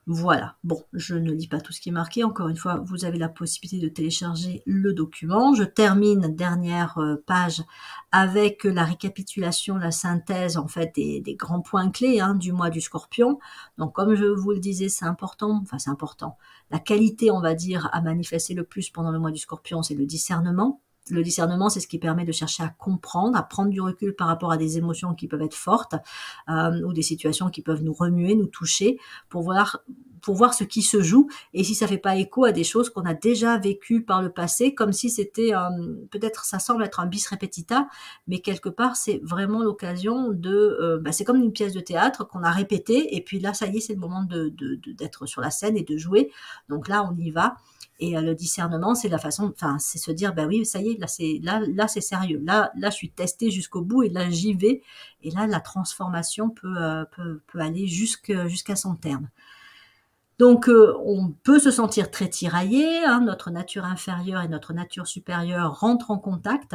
Voilà, bon, je ne lis pas tout ce qui est marqué. Encore une fois, vous avez la possibilité de télécharger le document. Je termine, dernière page, avec la récapitulation, la synthèse en fait des grands points clés du mois du Scorpion. Donc comme je vous le disais, c'est important, enfin c'est important. La qualité, on va dire, à manifester le plus pendant le mois du Scorpion, c'est le discernement. Le discernement, c'est ce qui permet de chercher à comprendre, à prendre du recul par rapport à des émotions qui peuvent être fortes ou des situations qui peuvent nous remuer, nous toucher, pour voir ce qui se joue et si ça fait pas écho à des choses qu'on a déjà vécues par le passé, comme si c'était peut-être ça semble être un bis repetita, mais quelque part c'est vraiment l'occasion c'est comme une pièce de théâtre qu'on a répétée et puis là ça y est, c'est le moment d'être sur la scène et de jouer. Donc là on y va. Et le discernement, c'est la façon, enfin, c'est se dire, ben oui, ça y est, là, c'est sérieux. Là, je suis testée jusqu'au bout et là, j'y vais. Et là, la transformation peut aller jusqu'à son terme. Donc, on peut se sentir très tiraillé. Notre nature inférieure et notre nature supérieure rentrent en contact.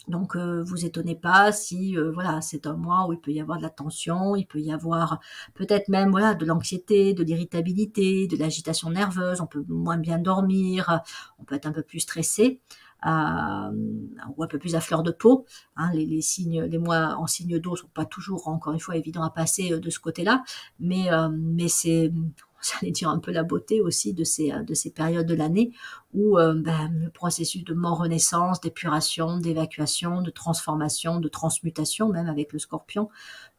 Donc, vous étonnez pas si, voilà, c'est un mois où il peut y avoir de la tension, il peut y avoir peut-être même, voilà, de l'anxiété, de l'irritabilité, de l'agitation nerveuse, on peut moins bien dormir, on peut être un peu plus stressé, ou un peu plus à fleur de peau. Les mois en signe d'eau sont pas toujours, encore une fois, évidents à passer de ce côté-là, mais c'est, j'allais dire un peu la beauté aussi de ces périodes de l'année où le processus de mort-renaissance, d'épuration, d'évacuation, de transformation, de transmutation, même avec le Scorpion,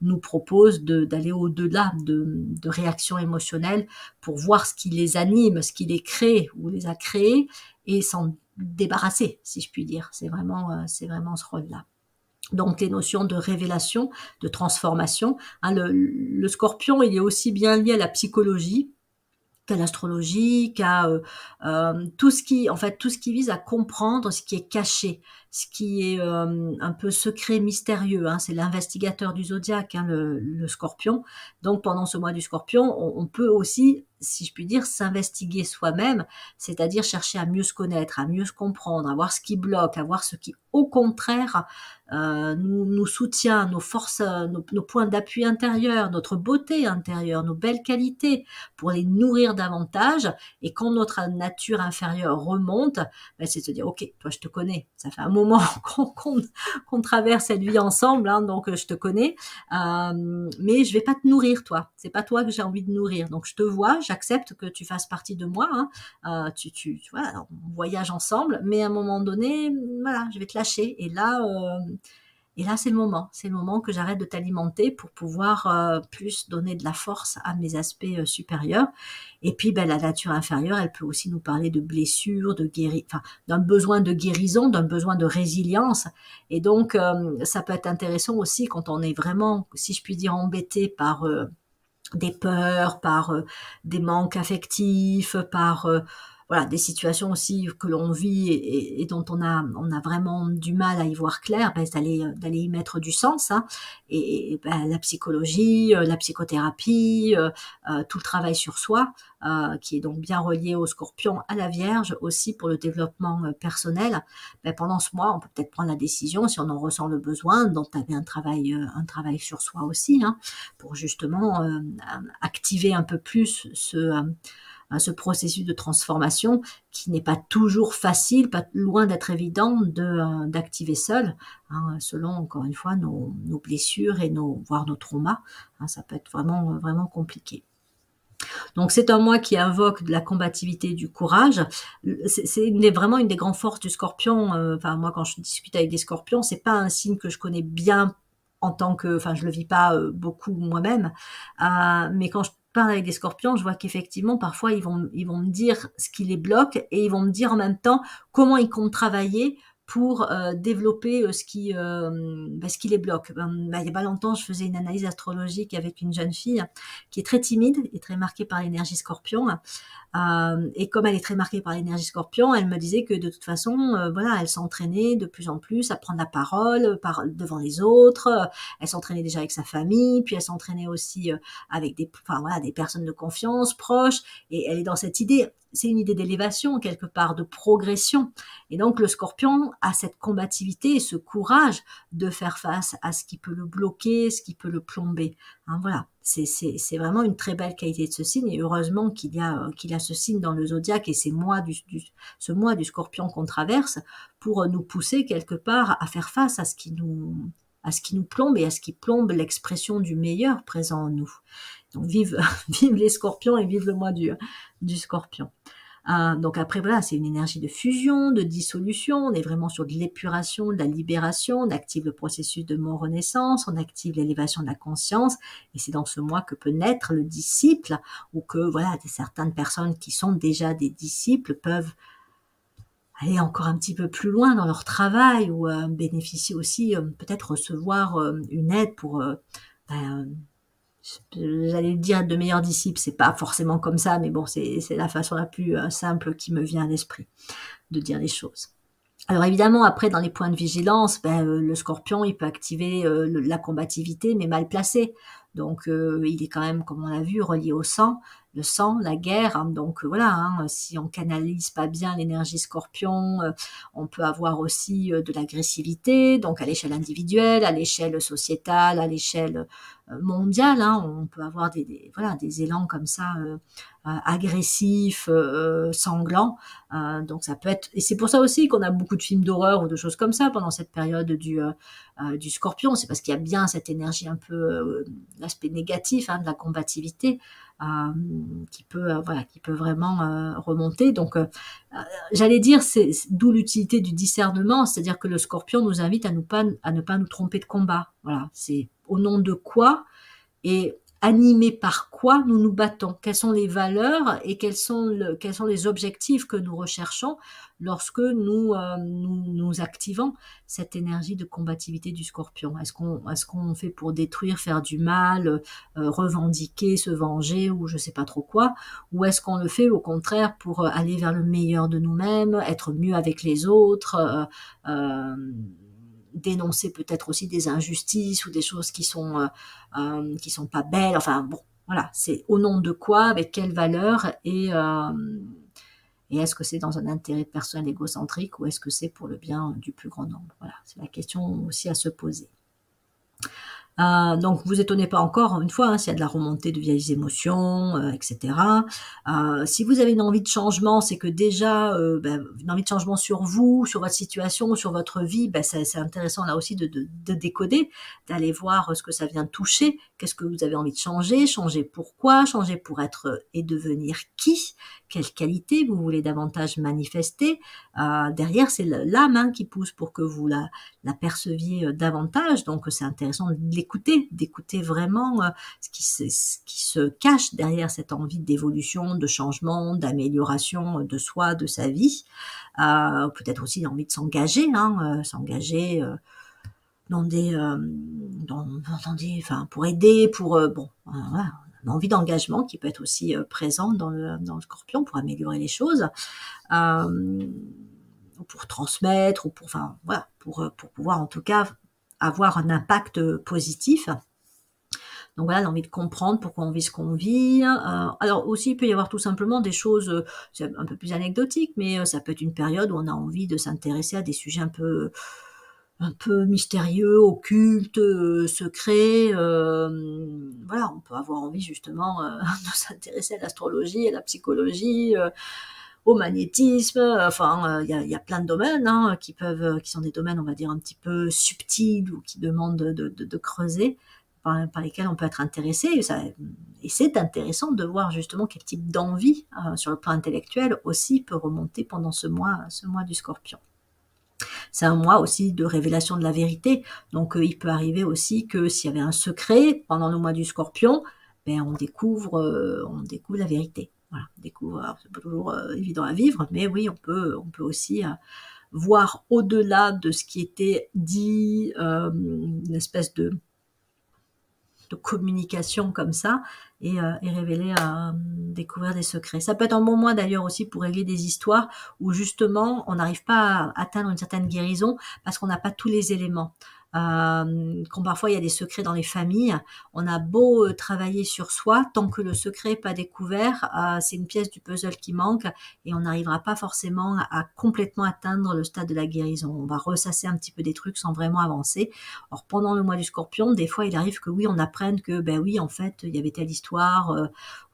nous propose d'aller au-delà de réactions émotionnelles pour voir ce qui les anime, ce qui les crée ou les a créés et s'en débarrasser, si je puis dire. C'est vraiment ce rôle-là. Donc les notions de révélation, de transformation. Le Scorpion, il est aussi bien lié à la psychologie qu'à l'astrologie, qu'à tout ce qui vise à comprendre ce qui est caché, ce qui est un peu secret, mystérieux. C'est l'investigateur du zodiaque, le Scorpion. Donc pendant ce mois du Scorpion, on peut aussi, si je puis dire, s'investiguer soi-même, c'est-à-dire chercher à mieux se connaître, à mieux se comprendre, à voir ce qui bloque, à voir ce qui, au contraire, nous soutient, nos forces, nos points d'appui intérieurs, notre beauté intérieure, nos belles qualités, pour les nourrir davantage. Et quand notre nature inférieure remonte, c'est de se dire, ok, toi je te connais, ça fait un moment qu'on traverse cette vie ensemble, donc je te connais, mais je vais pas te nourrir toi, c'est pas toi que j'ai envie de nourrir, donc je te vois, j'accepte que tu fasses partie de moi, tu vois, on voyage ensemble, mais à un moment donné, voilà, je vais te lâcher, et là c'est le moment que j'arrête de t'alimenter pour pouvoir plus donner de la force à mes aspects supérieurs. Et puis la nature inférieure, elle peut aussi nous parler de blessures, d'un besoin de guérison, d'un besoin de résilience. Et donc ça peut être intéressant aussi quand on est vraiment, si je puis dire, embêté par des peurs, par des manques affectifs, par voilà, des situations aussi que l'on vit et dont on a vraiment du mal à y voir clair, d'aller y mettre du sens, et la psychologie, la psychothérapie, tout le travail sur soi, qui est donc bien relié au Scorpion, à la Vierge aussi pour le développement personnel. Pendant ce mois, on peut peut-être prendre la décision, si on en ressent le besoin, d'entamer un travail sur soi aussi, pour justement activer un peu plus ce processus de transformation qui n'est pas toujours facile, pas loin d'être évident d'activer seul, hein, selon encore une fois nos blessures et voire nos traumas. Hein, ça peut être vraiment compliqué. Donc c'est un mois qui invoque de la combativité, du courage. C'est vraiment une des grandes forces du Scorpion. Enfin moi quand je discute avec des Scorpions, c'est pas un signe que je connais bien en tant que, enfin je le vis pas beaucoup moi-même, mais quand je parle avec des Scorpions, je vois qu'effectivement parfois ils vont me dire ce qui les bloque et ils vont me dire en même temps comment ils comptent travailler pour développer ce qui les bloque. Il n'y a pas longtemps, je faisais une analyse astrologique avec une jeune fille qui est très timide et très marquée par l'énergie Scorpion. Et comme elle est très marquée par l'énergie Scorpion, elle me disait que de toute façon, voilà, elle s'entraînait de plus en plus à prendre la parole devant les autres. Elle s'entraînait déjà avec sa famille, puis elle s'entraînait aussi avec des personnes de confiance proches. Et elle est dans cette idée. C'est une idée d'élévation quelque part, de progression. Et donc le Scorpion a cette combativité et ce courage de faire face à ce qui peut le bloquer, ce qui peut le plomber. Hein, voilà, c'est vraiment une très belle qualité de ce signe. Et heureusement qu'il y a ce signe dans le zodiaque et ce mois du Scorpion qu'on traverse pour nous pousser quelque part à faire face à ce qui nous plombe et à ce qui plombe l'expression du meilleur présent en nous. Donc vive les Scorpions et vive le mois du Scorpion. Donc après voilà, c'est une énergie de fusion, de dissolution, on est vraiment sur de l'épuration, de la libération, on active le processus de mort-renaissance, on active l'élévation de la conscience, et c'est dans ce mois que peut naître le disciple, ou que voilà, certaines personnes qui sont déjà des disciples peuvent aller encore un petit peu plus loin dans leur travail, ou bénéficier aussi, peut-être recevoir une aide pour j'allais dire de meilleurs disciples, c'est pas forcément comme ça, mais bon, c'est la façon la plus simple qui me vient à l'esprit de dire les choses. Alors évidemment, après, dans les points de vigilance, le Scorpion, il peut activer la combativité, mais mal placé. Donc, il est quand même, comme on l'a vu, relié au sang, le sang, la guerre. Hein, donc voilà, hein, si on canalise pas bien l'énergie Scorpion, on peut avoir aussi de l'agressivité, donc à l'échelle individuelle, à l'échelle sociétale, à l'échelle mondiale. Hein, on peut avoir des élans comme ça agressifs, sanglants. Donc ça peut être, et c'est pour ça aussi qu'on a beaucoup de films d'horreur ou de choses comme ça pendant cette période du Scorpion. C'est parce qu'il y a bien cette énergie un peu l'aspect négatif, hein, de la combativité qui peut vraiment remonter. Donc j'allais dire, c'est d'où l'utilité du discernement, c'est-à-dire que le Scorpion nous invite à ne pas nous tromper de combat. Voilà, c'est au nom de quoi et animés par quoi nous nous battons, quelles sont les valeurs et quels sont les objectifs que nous recherchons lorsque nous activons cette énergie de combativité du Scorpion. Est-ce qu'on fait pour détruire, faire du mal, revendiquer, se venger ou je sais pas trop quoi, ou est-ce qu'on le fait au contraire pour aller vers le meilleur de nous-mêmes, être mieux avec les autres, dénoncer peut-être aussi des injustices ou des choses qui sont pas belles. Enfin bon, voilà, c'est au nom de quoi, avec quelle valeur et est-ce que c'est dans un intérêt personnel égocentrique ou est-ce que c'est pour le bien du plus grand nombre? Voilà, c'est la question aussi à se poser. Donc vous étonnez pas encore une fois, hein, s'il y a de la remontée de vieilles émotions, etc. Si vous avez une envie de changement, c'est que déjà une envie de changement sur vous, sur votre situation, sur votre vie, c'est intéressant là aussi de décoder, d'aller voir ce que ça vient toucher, qu'est-ce que vous avez envie de changer pourquoi, changer pour être et devenir qui, quelle qualité vous voulez davantage manifester. Derrière, c'est l'âme, hein, qui pousse pour que vous la perceviez davantage. Donc c'est intéressant d'écouter vraiment ce qui se cache derrière cette envie d'évolution, de changement, d'amélioration de soi, de sa vie. Peut-être aussi l'envie de s'engager, pour aider, voilà, une envie d'engagement qui peut être aussi présente dans le Scorpion pour améliorer les choses. Pour transmettre ou pour pouvoir en tout cas avoir un impact positif. Donc voilà, l'envie de comprendre pourquoi on vit ce qu'on vit. Alors aussi, il peut y avoir tout simplement des choses, c'est un peu plus anecdotique, mais ça peut être une période où on a envie de s'intéresser à des sujets un peu un peu mystérieux, occulte, secret. Voilà, on peut avoir envie justement de s'intéresser à l'astrologie, à la psychologie, au magnétisme. Enfin, il y a plein de domaines hein, qui sont des domaines, on va dire, un petit peu subtils ou qui demandent de creuser, par lesquels on peut être intéressé. Et c'est intéressant de voir justement quel type d'envie sur le plan intellectuel aussi peut remonter pendant ce mois du Scorpion. C'est un mois aussi de révélation de la vérité. Donc, il peut arriver aussi que s'il y avait un secret pendant le mois du Scorpion, ben, on découvre la vérité. Voilà, c'est pas toujours évident à vivre, mais oui, on peut aussi voir au-delà de ce qui était dit, une espèce de communication comme ça, et révéler, découvrir des secrets. Ça peut être un bon mois d'ailleurs aussi pour régler des histoires où justement on n'arrive pas à atteindre une certaine guérison parce qu'on n'a pas tous les éléments. Quand parfois il y a des secrets dans les familles, on a beau travailler sur soi, tant que le secret n'est pas découvert, c'est une pièce du puzzle qui manque et on n'arrivera pas forcément à complètement atteindre le stade de la guérison. On va ressasser un petit peu des trucs sans vraiment avancer. Or, pendant le mois du Scorpion, des fois il arrive que oui, on apprenne que ben oui, en fait, il y avait telle histoire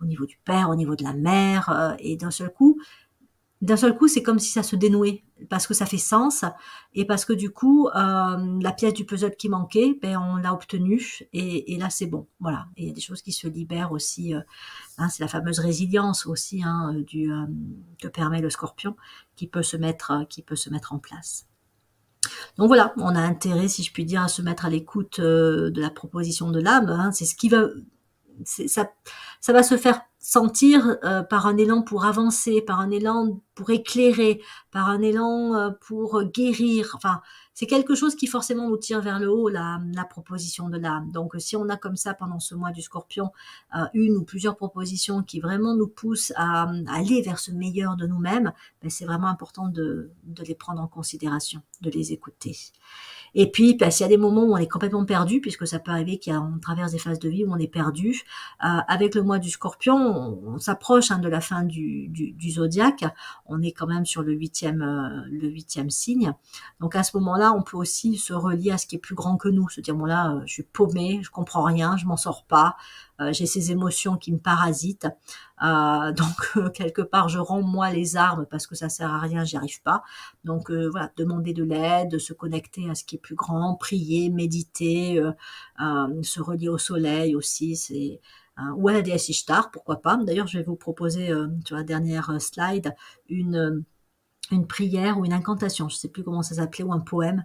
au niveau du père, au niveau de la mère, et d'un seul coup, c'est comme si ça se dénouait, parce que ça fait sens, et parce que du coup, la pièce du puzzle qui manquait, ben, on l'a obtenue, et là, c'est bon. Voilà. Et il y a des choses qui se libèrent aussi. Hein, c'est la fameuse résilience aussi hein, que permet le Scorpion, qui peut se mettre en place. Donc voilà, on a intérêt, si je puis dire, à se mettre à l'écoute de la proposition de l'âme. Hein, c'est ce qui va... Ça va se faire sentir par un élan pour avancer, par un élan pour éclairer, par un élan pour guérir. Enfin, c'est quelque chose qui forcément nous tire vers le haut, la proposition de l'âme. Donc, si on a comme ça pendant ce mois du Scorpion une ou plusieurs propositions qui vraiment nous poussent à aller vers ce meilleur de nous-mêmes, ben, c'est vraiment important de les prendre en considération, de les écouter. Et puis, bah, s'il y a des moments où on est complètement perdu, puisque ça peut arriver qu'on traverse des phases de vie où on est perdu, avec le mois du Scorpion, on s'approche hein, de la fin du zodiaque. On est quand même sur le huitième signe. Donc à ce moment-là, on peut aussi se relier à ce qui est plus grand que nous, se dire bon là, je suis paumé, je comprends rien, je m'en sors pas. J'ai ces émotions qui me parasitent, donc quelque part je rends moi les armes parce que ça sert à rien, j'y arrive pas. Donc voilà, demander de l'aide, se connecter à ce qui est plus grand, prier, méditer, se relier au soleil aussi, c'est ou à la déesse Ishtar, pourquoi pas. D'ailleurs, je vais vous proposer sur la dernière slide une prière ou une incantation, je ne sais plus comment ça s'appelait, ou un poème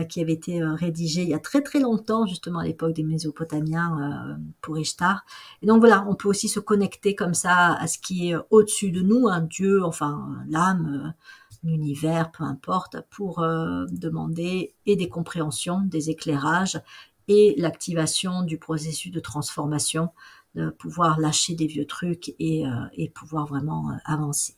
qui avait été rédigé il y a très très longtemps, justement à l'époque des Mésopotamiens pour Ishtar. Et donc voilà, on peut aussi se connecter comme ça à ce qui est au-dessus de nous, un Dieu, enfin l'âme, l'univers, peu importe, pour demander et des compréhensions, des éclairages et l'activation du processus de transformation, de pouvoir lâcher des vieux trucs et pouvoir vraiment avancer.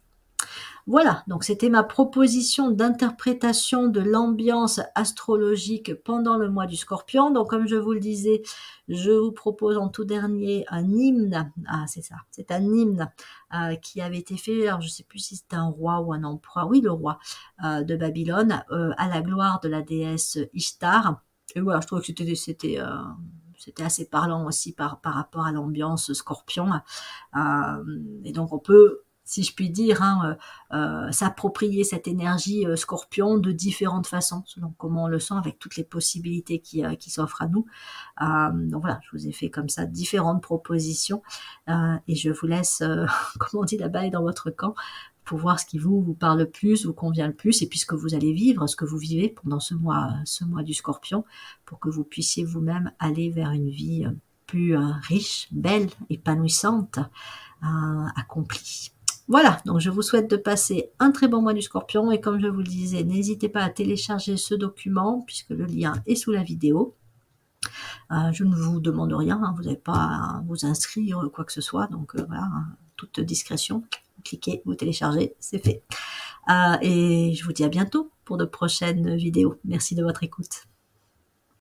Voilà, donc c'était ma proposition d'interprétation de l'ambiance astrologique pendant le mois du Scorpion. Donc comme je vous le disais, je vous propose en tout dernier un hymne. Ah c'est ça, c'est un hymne qui avait été fait, alors je ne sais plus si c'était un roi ou un empereur, oui le roi de Babylone, à la gloire de la déesse Ishtar. Et voilà, je trouve que c'était assez parlant aussi par rapport à l'ambiance Scorpion. Et donc on peut, si je puis dire, hein, s'approprier cette énergie Scorpion de différentes façons, selon comment on le sent, avec toutes les possibilités qui s'offrent à nous. Donc voilà, je vous ai fait comme ça différentes propositions et je vous laisse, comme on dit, la balle dans votre camp pour voir ce qui vous parle le plus, vous convient le plus, et puis ce que vous allez vivre, ce que vous vivez pendant ce mois du Scorpion, pour que vous puissiez vous-même aller vers une vie plus riche, belle, épanouissante, accomplie. Voilà, donc je vous souhaite de passer un très bon mois du Scorpion, et comme je vous le disais, n'hésitez pas à télécharger ce document, puisque le lien est sous la vidéo. Je ne vous demande rien, hein, vous n'avez pas à vous inscrire, quoi que ce soit, donc voilà, hein, toute discrétion, cliquez, vous téléchargez, c'est fait. Et je vous dis à bientôt pour de prochaines vidéos. Merci de votre écoute.